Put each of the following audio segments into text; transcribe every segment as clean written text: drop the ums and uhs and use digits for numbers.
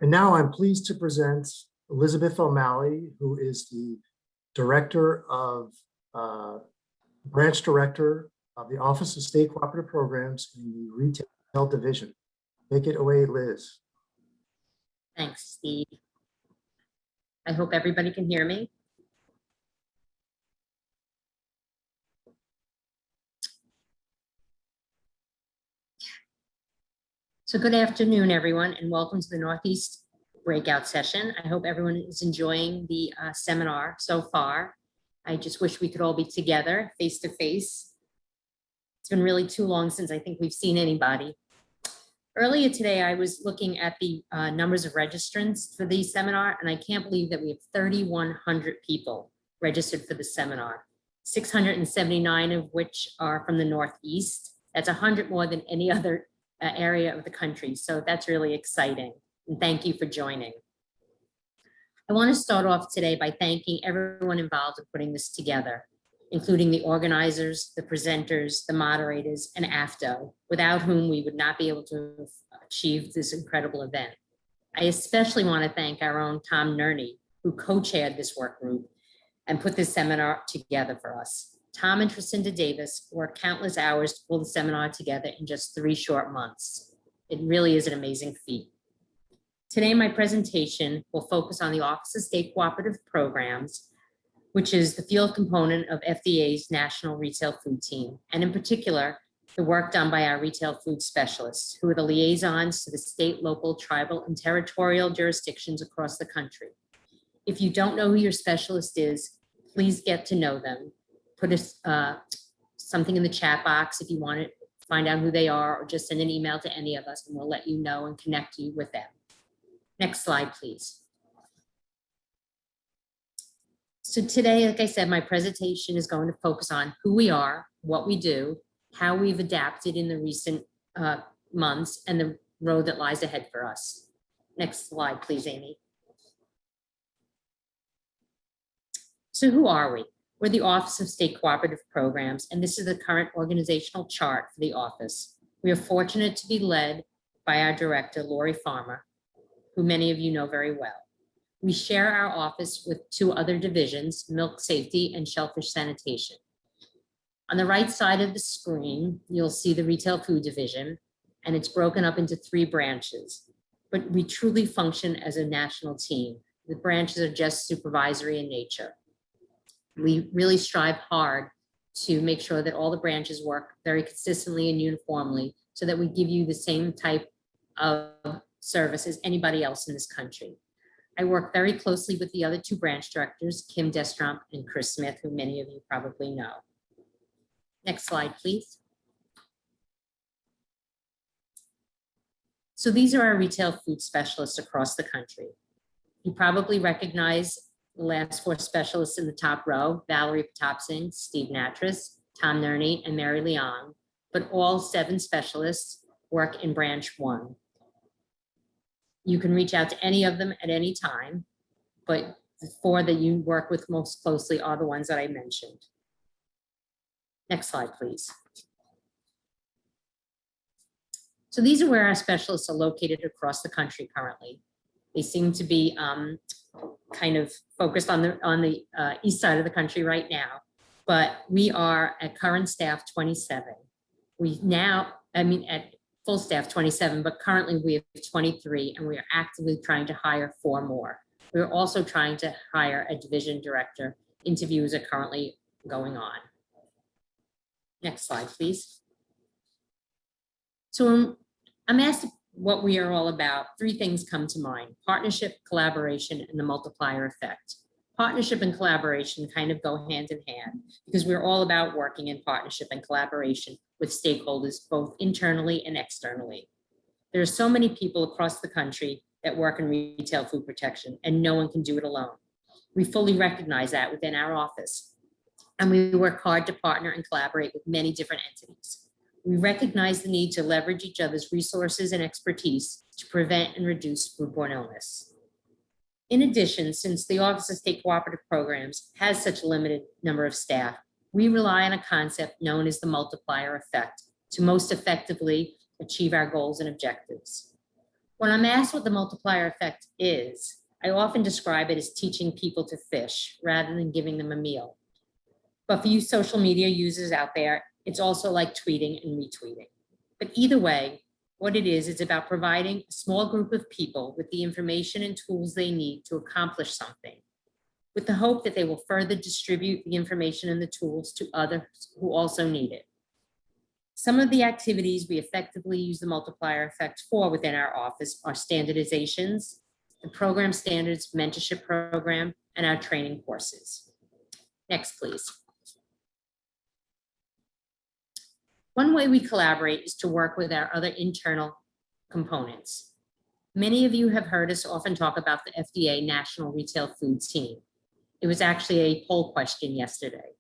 And now I'm pleased to present Elizabeth O'Malley, who is the Director of, Branch Director of the Office of State Cooperative Programs in the Retail Division. Take it away, Liz. Thanks, Steve. I hope everybody can hear me. So good afternoon, everyone, and welcome to the Northeast breakout session. I hope everyone is enjoying the seminar so far. I just wish we could all be together face to face. It's been really too long since I think we've seen anybody. Earlier today, I was looking at the numbers of registrants for the seminar, and I can't believe that we have 3,100 people registered for the seminar, 679 of which are from the Northeast. That's 100 more than any other area of the country. So that's really exciting. And thank you for joining. I want to start off today by thanking everyone involved in putting this together, including the organizers, the presenters, the moderators, and AFDO, without whom we would not be able to achieve this incredible event. I especially want to thank our own Tom Nerney, who co-chaired this work group and put this seminar together for us. Tom and Tracinda Davis worked countless hours to pull the seminar together in just 3 short months. It really is an amazing feat. Today, my presentation will focus on the Office of State Cooperative Programs, which is the field component of FDA's National Retail Food Team, and in particular, the work done by our retail food specialists, who are the liaisons to the state, local, tribal, and territorial jurisdictions across the country. If you don't know who your specialist is, please get to know them. Put something in the chat box if you want to find out who they are, or just send an email to any of us and we'll let you know and connect you with them. Next slide, please. So today, like I said, my presentation is going to focus on who we are, what we do, how we've adapted in the recent months, and the road that lies ahead for us. Next slide, please, Amy. So who are we? We're the Office of State Cooperative Programs, and this is the current organizational chart for the office. We are fortunate to be led by our director, Lori Farmer, who many of you know very well. We share our office with 2 other divisions, Milk Safety and Shellfish Sanitation. On the right side of the screen, you'll see the Retail Food Division, and it's broken up into 3 branches, but we truly function as a national team. The branches are just supervisory in nature. We really strive hard to make sure that all the branches work very consistently and uniformly so that we give you the same type of service as anybody else in this country. I work very closely with the other 2 branch directors, Kim Destromp and Chris Smith, who many of you probably know. Next slide, please. So these are our retail food specialists across the country. You probably recognize the last 4 specialists in the top row, Valerie Patopsing, Steve Natras, Tom Nerney, and Mary Leong, but all 7 specialists work in branch 1. You can reach out to any of them at any time, but the 4 that you work with most closely are the ones that I mentioned. Next slide, please. So these are where our specialists are located across the country currently. They seem to be kind of focused on the east side of the country right now, but we are at current staff 27. We now, at full staff 27, but currently we have 23, and we are actively trying to hire 4 more. We're also trying to hire a division director. Interviews are currently going on. Next slide, please. So when I'm asked what we are all about, 3 things come to mind: partnership, collaboration, and the multiplier effect. Partnership and collaboration kind of go hand in hand because we're all about working in partnership and collaboration with stakeholders, both internally and externally. There are so many people across the country that work in retail food protection, and no one can do it alone. We fully recognize that within our office, and we work hard to partner and collaborate with many different entities. We recognize the need to leverage each other's resources and expertise to prevent and reduce foodborne illness. In addition, since the Office of State Cooperative Programs has such a limited number of staff, we rely on a concept known as the multiplier effect to most effectively achieve our goals and objectives. When I'm asked what the multiplier effect is, I often describe it as teaching people to fish rather than giving them a meal. But for you social media users out there, it's also like tweeting and retweeting. But either way, what it is, it's about providing a small group of people with the information and tools they need to accomplish something, with the hope that they will further distribute the information and the tools to others who also need it. Some of the activities we effectively use the multiplier effect for within our office are standardizations, the program standards mentorship program, and our training courses. Next, please. One way we collaborate is to work with our other internal components. Many of you have heard us often talk about the FDA National Retail Food Team. It was actually a poll question yesterday.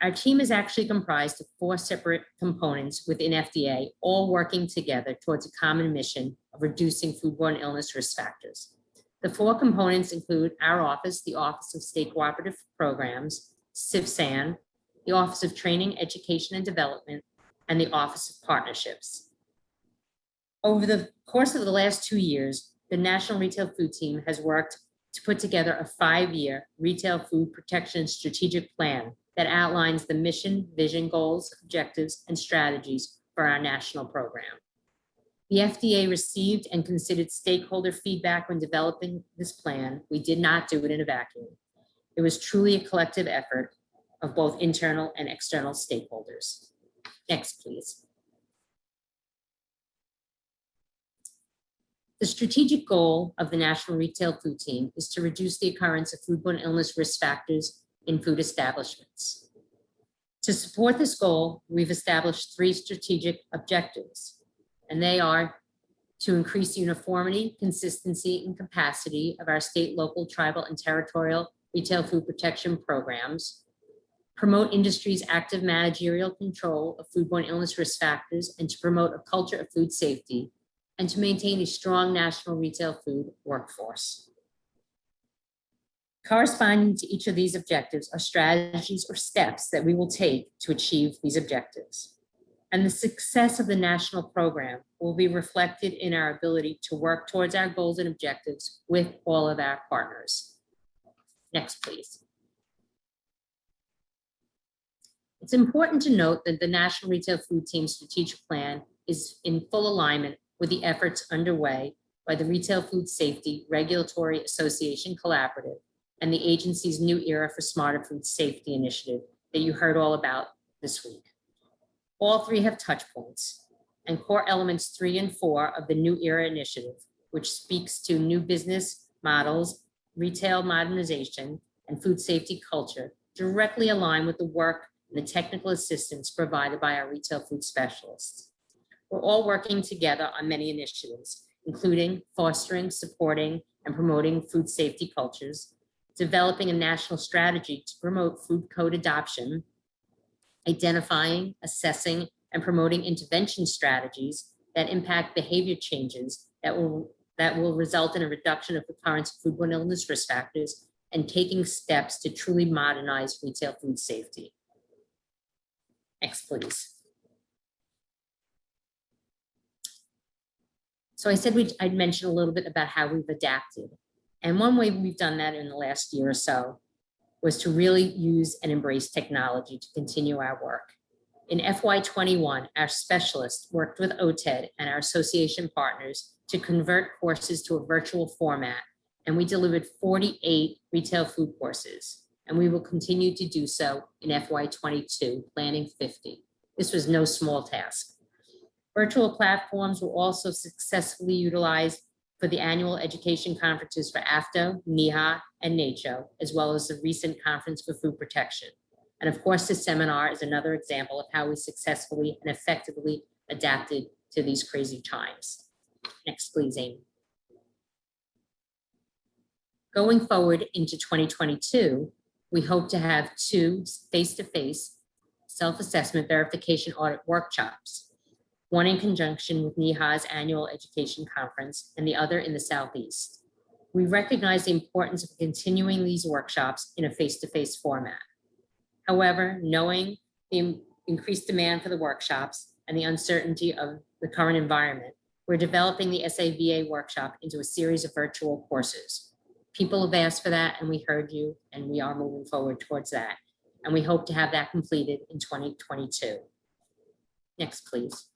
Our team is actually comprised of 4 separate components within FDA, all working together towards a common mission of reducing foodborne illness risk factors. The 4 components include our office, the Office of State Cooperative Programs, CIFSAN, the Office of Training, Education, and Development, and the Office of Partnerships. Over the course of the last 2 years, the National Retail Food Team has worked to put together a 5-year retail food protection strategic plan that outlines the mission, vision, goals, objectives, and strategies for our national program. The FDA received and considered stakeholder feedback when developing this plan. We did not do it in a vacuum. It was truly a collective effort of both internal and external stakeholders. Next, please. The strategic goal of the National Retail Food Team is to reduce the occurrence of foodborne illness risk factors in food establishments. To support this goal, we've established 3 strategic objectives, and they are to increase uniformity, consistency, and capacity of our state, local, tribal, and territorial retail food protection programs, promote industry's active managerial control of foodborne illness risk factors, and to promote a culture of food safety, and to maintain a strong national retail food workforce. Corresponding to each of these objectives are strategies or steps that we will take to achieve these objectives. And the success of the national program will be reflected in our ability to work towards our goals and objectives with all of our partners. Next, please. It's important to note that the National Retail Food Team strategic plan is in full alignment with the efforts underway by the Retail Food Safety Regulatory Association Collaborative and the agency's New Era for Smarter Food Safety initiative that you heard all about this week. All 3 have touch points, and core elements 3 and 4 of the New Era initiative, which speaks to new business models, retail modernization, and food safety culture, directly align with the work and the technical assistance provided by our retail food specialists. We're all working together on many initiatives, including fostering, supporting, and promoting food safety cultures, developing a national strategy to promote food code adoption, identifying, assessing, and promoting intervention strategies that impact behavior changes that will result in a reduction of occurrence of foodborne illness risk factors, and taking steps to truly modernize retail food safety. Next, please. So I said I'd mention a little bit about how we've adapted. And one way we've done that in the last year or so was to really use and embrace technology to continue our work. In FY21, our specialists worked with OTED and our association partners to convert courses to a virtual format, and we delivered 48 retail food courses, and we will continue to do so in FY22, planning 50. This was no small task. Virtual platforms were also successfully utilized for the annual education conferences for AFTO, NEHA, and NACCHO, as well as the recent conference for food protection. And of course, this seminar is another example of how we successfully and effectively adapted to these crazy times. Next, please, Amy. Going forward into 2022, we hope to have 2 face-to-face self-assessment verification audit workshops, one in conjunction with NEHA's annual education conference and the other in the Southeast. We recognize the importance of continuing these workshops in a face-to-face format. However, knowing the increased demand for the workshops and the uncertainty of the current environment, We're developing the SAVA workshop into a series of virtual courses. People have asked for that, and we heard you, and we are moving forward towards that. And we hope to have that completed in 2022. Next, please.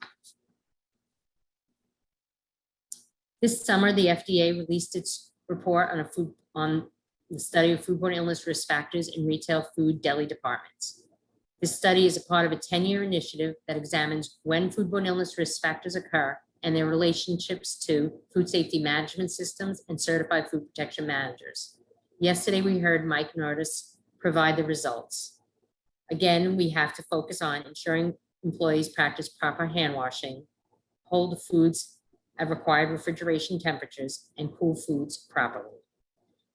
This summer, the FDA released its report on the study of foodborne illness risk factors in retail food deli departments. This study is a part of a 10-year initiative that examines when foodborne illness risk factors occur and their relationships to food safety management systems and certified food protection managers. Yesterday, we heard Mike Nordis provide the results. Again, we have to focus on ensuring employees practice proper hand washing, hold the foods at required refrigeration temperatures, and cool foods properly.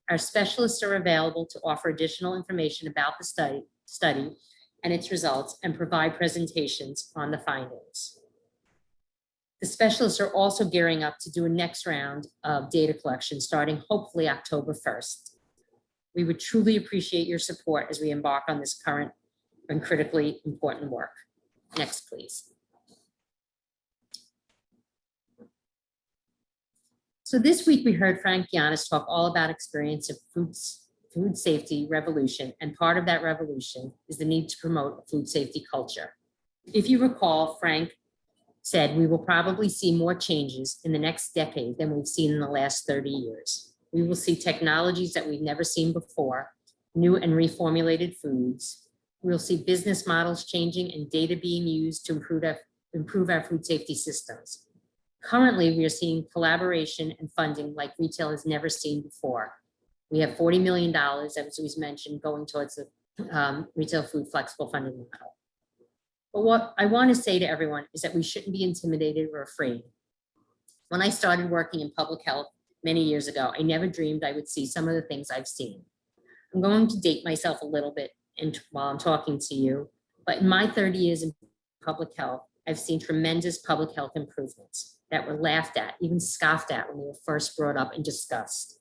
Our specialists are available to offer additional information about the study and its results and provide presentations on the findings. The specialists are also gearing up to do a next round of data collection starting hopefully October 1st. We would truly appreciate your support as we embark on this current and critically important work. Next, please. So this week we heard Frank Giannis talk all about experience of food safety revolution, and part of that revolution is the need to promote a food safety culture. If you recall, Frank said we will probably see more changes in the next decade than we've seen in the last 30 years. We will see technologies that we've never seen before, new and reformulated foods. We'll see business models changing and data being used to improve our food safety systems. Currently, we are seeing collaboration and funding like retail has never seen before. We have $40 million, as was mentioned, going towards the retail food flexible funding model. But what I want to say to everyone is that we shouldn't be intimidated or afraid. When I started working in public health many years ago, I never dreamed I would see some of the things I've seen. I'm going to date myself a little bit while I'm talking to you, but in my 30 years in public health, I've seen tremendous public health improvements that were laughed at, even scoffed at when they were first brought up and discussed.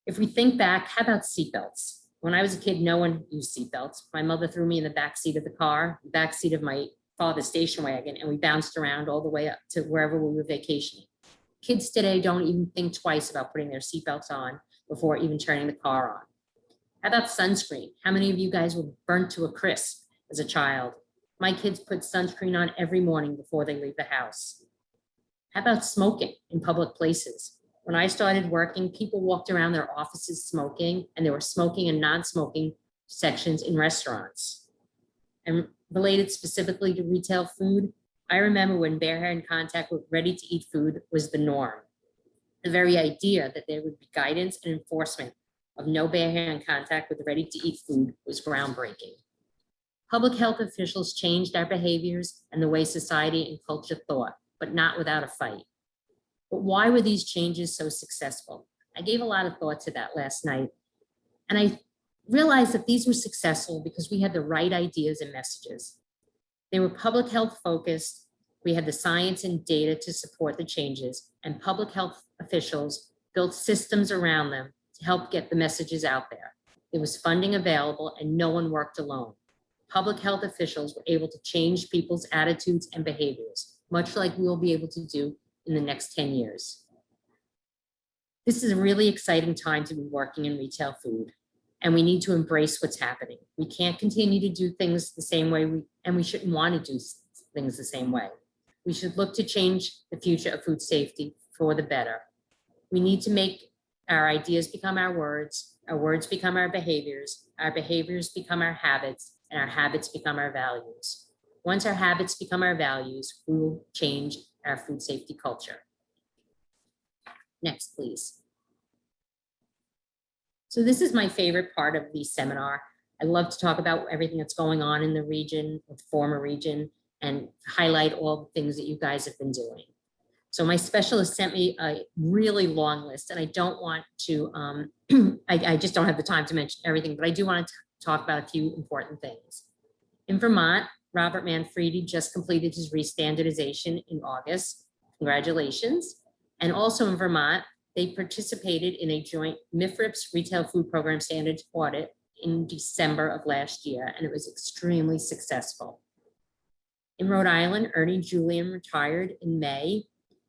If we think back, how about seatbelts? When I was a kid, no one used seatbelts. My mother threw me in the back seat of the car, the back seat of my father's station wagon, and we bounced around all the way up to wherever we were vacationing. Kids today don't even think twice about putting their seatbelts on before even turning the car on. How about sunscreen? How many of you guys were burnt to a crisp as a child? My kids put sunscreen on every morning before they leave the house. How about smoking in public places? When I started working, people walked around their offices smoking, and there were smoking and non-smoking sections in restaurants. And related specifically to retail food, I remember when bare hand contact with ready-to-eat food was the norm. The very idea that there would be guidance and enforcement of no bare hand contact with ready-to-eat food was groundbreaking. Public health officials changed our behaviors and the way society and culture thought, but not without a fight. But why were these changes so successful? I gave a lot of thought to that last night, and I realized that these were successful because we had the right ideas and messages. They were public health focused, we had the science and data to support the changes, and public health officials built systems around them to help get the messages out there. There was funding available and no one worked alone. Public health officials were able to change people's attitudes and behaviors, much like we'll be able to do in the next 10 years. This is a really exciting time to be working in retail food, and we need to embrace what's happening. We can't continue to do things the same way, and we shouldn't want to do things the same way. We should look to change the future of food safety for the better. We need to make our ideas become our words become our behaviors become our habits, and our habits become our values. Once our habits become our values, we will change our food safety culture. Next, please. So this is my favorite part of the seminar. I love to talk about everything that's going on in the region, the former region, and highlight all the things that you guys have been doing. So my specialist sent me a really long list, and I don't want to, I just don't have the time to mention everything, but I do want to talk about a few important things. In Vermont, Robert Manfredi just completed his restandardization in August. Congratulations. And also in Vermont, they participated in a joint MIFRIPS Retail Food Program Standards audit in December of last year, and it was extremely successful. In Rhode Island, Ernie Julian retired in May,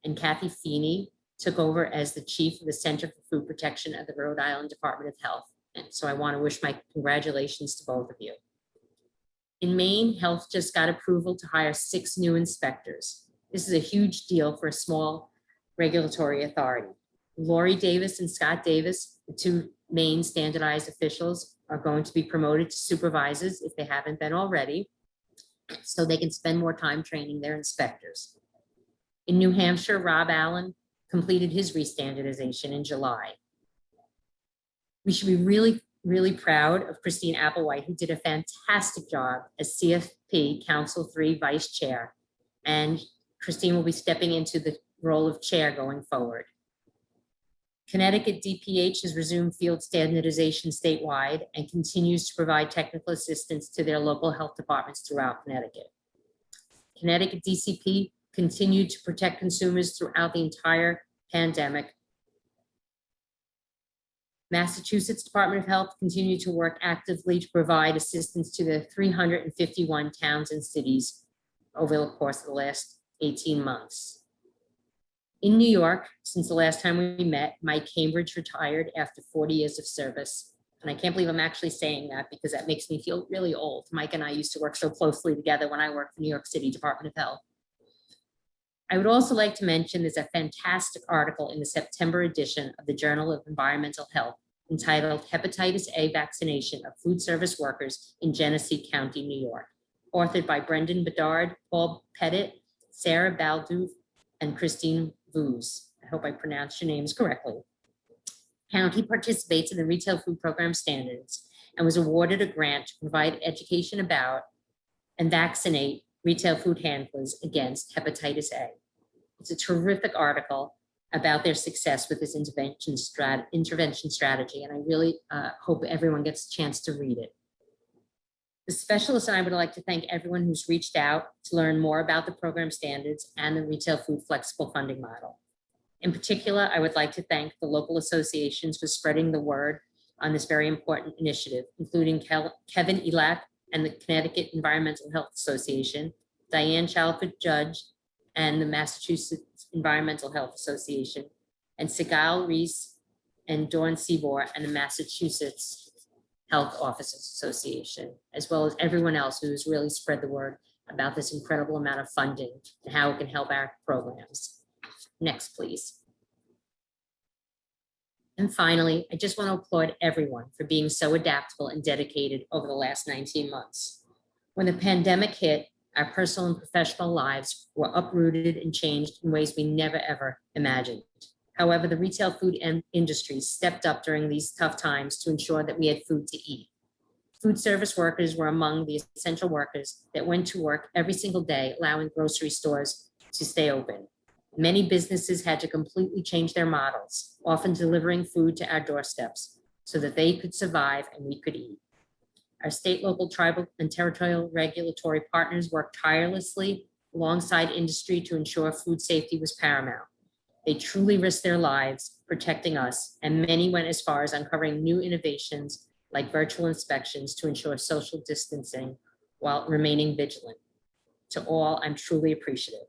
and Kathy Feeney took over as the chief of the Center for Food Protection at the Rhode Island Department of Health. And so I want to wish my congratulations to both of you. In Maine, Health just got approval to hire 6 new inspectors. This is a huge deal for a small regulatory authority. Lori Davis and Scott Davis, the 2 Maine standardized officials, are going to be promoted to supervisors if they haven't been already, so they can spend more time training their inspectors. In New Hampshire, Rob Allen completed his restandardization in July. We should be really proud of Christine Applewhite, who did a fantastic job as CFP Council 3 Vice Chair. And Christine will be stepping into the role of chair going forward. Connecticut DPH has resumed field standardization statewide and continues to provide technical assistance to their local health departments throughout Connecticut. Connecticut DCP continued to protect consumers throughout the entire pandemic. Massachusetts Department of Health continued to work actively to provide assistance to the 351 towns and cities over the course of the last 18 months. In New York, since the last time we met, Mike Cambridge retired after 40 years of service. And I can't believe I'm actually saying that because that makes me feel really old. Mike and I used to work so closely together when I worked for New York City Department of Health. I would also like to mention there's a fantastic article in the September edition of the Journal of Environmental Health entitled Hepatitis A Vaccination of Food Service Workers in Genesee County, New York, authored by Brendan Bedard, Paul Pettit, Sarah Balduve, and Christine Vuz. I hope I pronounced your names correctly. County participates in the retail food program standards and was awarded a grant to provide education about and vaccinate retail food handlers against hepatitis A. It's a terrific article about their success with this intervention strategy, and I really hope everyone gets a chance to read it. The specialist and I would like to thank everyone who's reached out to learn more about the program standards and the retail food flexible funding model. In particular, I would like to thank the local associations for spreading the word on this very important initiative, including Kevin Elak and the Connecticut Environmental Health Association, Diane Chalford Judge and the Massachusetts Environmental Health Association, and Sigal Reese and Dawn Seabour and the Massachusetts Health Officers Association, as well as everyone else who's really spread the word about this incredible amount of funding and how it can help our programs. Next, please. And finally, I just want to applaud everyone for being so adaptable and dedicated over the last 19 months. When the pandemic hit, our personal and professional lives were uprooted and changed in ways we never ever imagined. However, the retail food industry stepped up during these tough times to ensure that we had food to eat. Food service workers were among the essential workers that went to work every single day, allowing grocery stores to stay open. Many businesses had to completely change their models, often delivering food to our doorsteps so that they could survive and we could eat. Our state, local, tribal, and territorial regulatory partners worked tirelessly alongside industry to ensure food safety was paramount. They truly risked their lives protecting us, and many went as far as uncovering new innovations like virtual inspections to ensure social distancing while remaining vigilant. To all, I'm truly appreciative.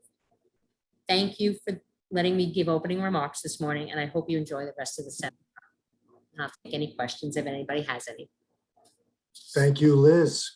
Thank you for letting me give opening remarks this morning, and I hope you enjoy the rest of the seminar. And I'll take any questions if anybody has any. Thank you, Liz.